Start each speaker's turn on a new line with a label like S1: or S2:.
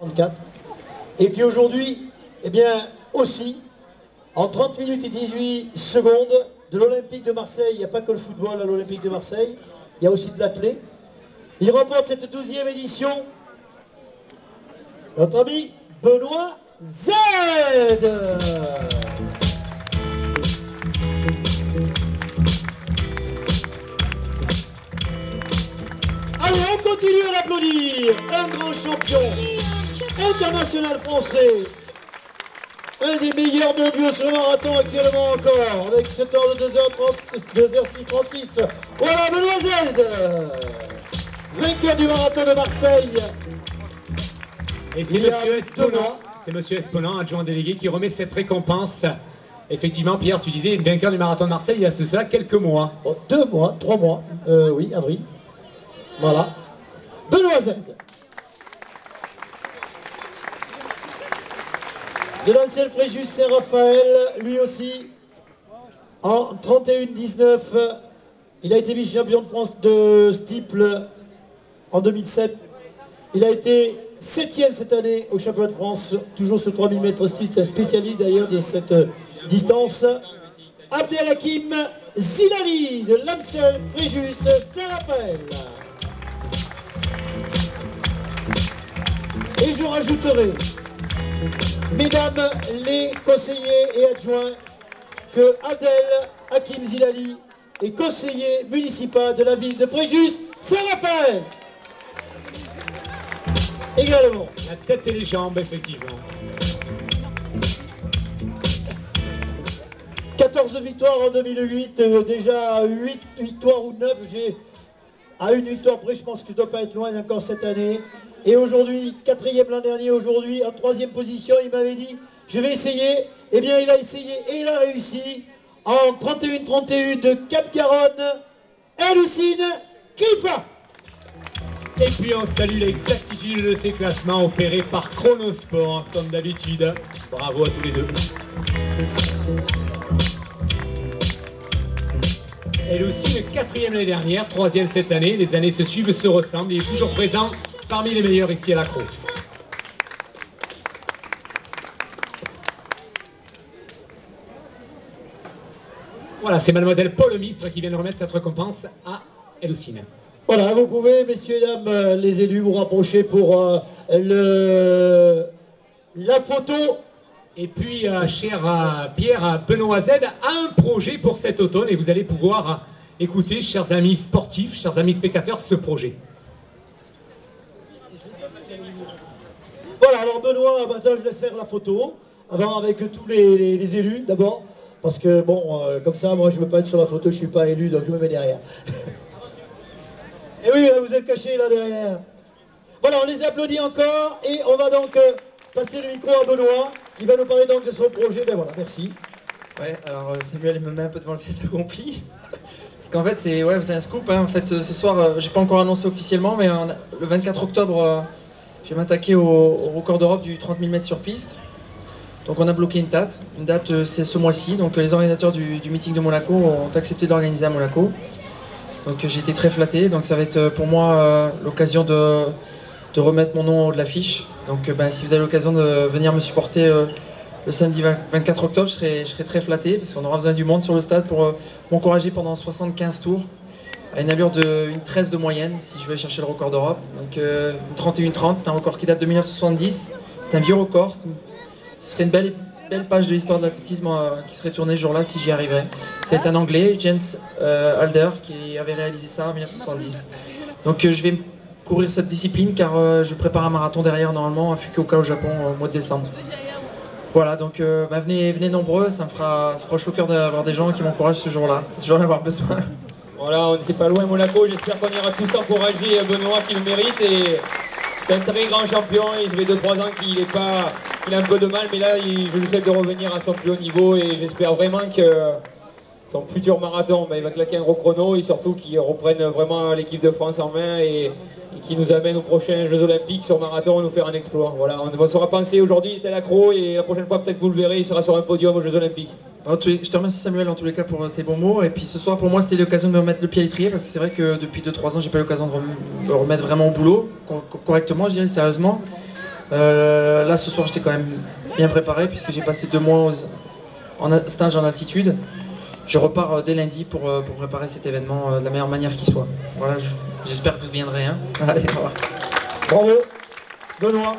S1: 34, et qui aujourd'hui, eh bien, aussi, en 30 minutes et 18 secondes, de l'Olympique de Marseille, il n'y a pas que le football à l'Olympique de Marseille, il y a aussi de l'athlé. Il remporte cette 12e édition, notre ami Benoît Z. Allez, on continue à l'applaudir. Un grand champion international français, un des meilleurs mondiaux sur le marathon actuellement encore, avec ce temps de 2h06-36. Voilà, Benoît Z, vainqueur du marathon de Marseille.
S2: Et c'est monsieur Esponant, adjoint délégué, qui remet cette récompense. Effectivement, Pierre, tu disais, une vainqueur du marathon de Marseille il y a ça quelques mois.
S1: Oh, 2 mois, 3 mois, oui, avril. Voilà. Benoît Z. De l'ancien Fréjus Saint-Raphaël, lui aussi, en 31-19, il a été vice-champion de France de steeple en 2007. Il a été 7e cette année au championnat de France, toujours sur 3000 mètres steeple, c'est un spécialiste d'ailleurs de cette distance. Abdelhakim Zilali de l'Amstel Fréjus Saint-Raphaël. Et je rajouterai, mesdames les conseillers et adjoints, que Abdel Hakim Zilali est conseiller municipal de la ville de Fréjus Saint-Raphaël. Également.
S2: La tête et les jambes, effectivement.
S1: 14 victoires en 2008, déjà 8 victoires ou 9. À une victoire près, je pense que je ne dois pas être loin encore cette année. Et aujourd'hui, 4e l'an dernier, aujourd'hui, en 3e position, il m'avait dit, je vais essayer. Eh bien, il a essayé et il a réussi. En 31-31 de Cap-Garonne, Eloucine Krifa.
S2: Et puis on salue l'exactitude de ces classements opérés par Chronosport, comme d'habitude. Bravo à tous les deux. Elle aussi, le 4e l'année dernière, 3e cette année. Les années se suivent, se ressemblent. Il est toujours présent parmi les meilleurs ici à l'Accro. Voilà, c'est mademoiselle Paul Mistre qui vient de remettre cette récompense à Eloucine.
S1: Voilà, vous pouvez, messieurs et dames, les élus, vous rapprocher pour la photo.
S2: Et puis, cher Pierre, Benoît Z a un projet pour cet automne et vous allez pouvoir écouter, chers amis sportifs, chers amis spectateurs, ce projet.
S1: Voilà, alors Benoît, maintenant je laisse faire la photo, avant avec tous les élus d'abord, parce que bon, comme ça, moi je ne veux pas être sur la photo, je ne suis pas élu, donc je me mets derrière. Et oui, vous êtes cachés là derrière. Voilà, on les applaudit encore et on va donc passer le micro à Benoît qui va nous parler donc de son projet. Ben voilà, merci.
S3: Ouais, alors Samuel il me met un peu devant le fait accompli. Parce qu'en fait, c'est un scoop. Hein. En fait, ce soir, j'ai pas encore annoncé officiellement, mais le 24 octobre, je vais m'attaquer au record d'Europe du 30 000 mètres sur piste. Donc on a bloqué une date. Une date, c'est ce mois-ci. Donc les organisateurs du meeting de Monaco ont accepté de l'organiser à Monaco. Donc j'ai été très flatté, donc ça va être pour moi l'occasion de remettre mon nom de l'affiche. Donc si vous avez l'occasion de venir me supporter le samedi 24 octobre, je serai très flatté, parce qu'on aura besoin du monde sur le stade pour m'encourager pendant 75 tours, à une allure d'une 13 de moyenne, si je vais chercher le record d'Europe. Donc une 31-30, c'est un record qui date de 1970, c'est un vieux record, ce serait une belle page de l'histoire de l'athlétisme qui serait tournée ce jour-là si j'y arriverais. C'est un Anglais, James Alder, qui avait réalisé ça en 1970. Donc je vais courir cette discipline car je prépare un marathon derrière normalement à Fukuoka au Japon au mois de décembre. Voilà, donc venez nombreux, ça me fera chaud au cœur d'avoir des gens qui m'encouragent ce jour-là. Je vais en avoir besoin.
S4: Voilà, on n'est pas loin Monaco, j'espère qu'on ira tous encourager Benoît qui le mérite. Et c'est un très grand champion, il se fait 2-3 ans qu'il a un peu de mal, mais là je lui souhaite de revenir à son plus haut niveau et j'espère vraiment que son futur marathon, il va claquer un gros chrono et surtout qu'il reprenne vraiment l'équipe de France en main et qu'il nous amène aux prochains Jeux Olympiques sur marathon et nous faire un exploit. Voilà, on sera pensé aujourd'hui, il était à l'accro et la prochaine fois peut-être vous le verrez, il sera sur un podium aux Jeux Olympiques.
S3: Je te remercie Samuel en tous les cas pour tes bons mots et puis ce soir pour moi c'était l'occasion de me remettre le pied à l'étrier parce que c'est vrai que depuis 2-3 ans j'ai pas eu l'occasion de me remettre vraiment au boulot, correctement je dirais, sérieusement. Là, ce soir, j'étais quand même bien préparé puisque j'ai passé 2 mois en stage en altitude. Je repars dès lundi pour préparer cet événement de la meilleure manière qui soit. Voilà, j'espère que vous viendrez. Hein. Allez, au revoir.
S1: Bravo, Benoît.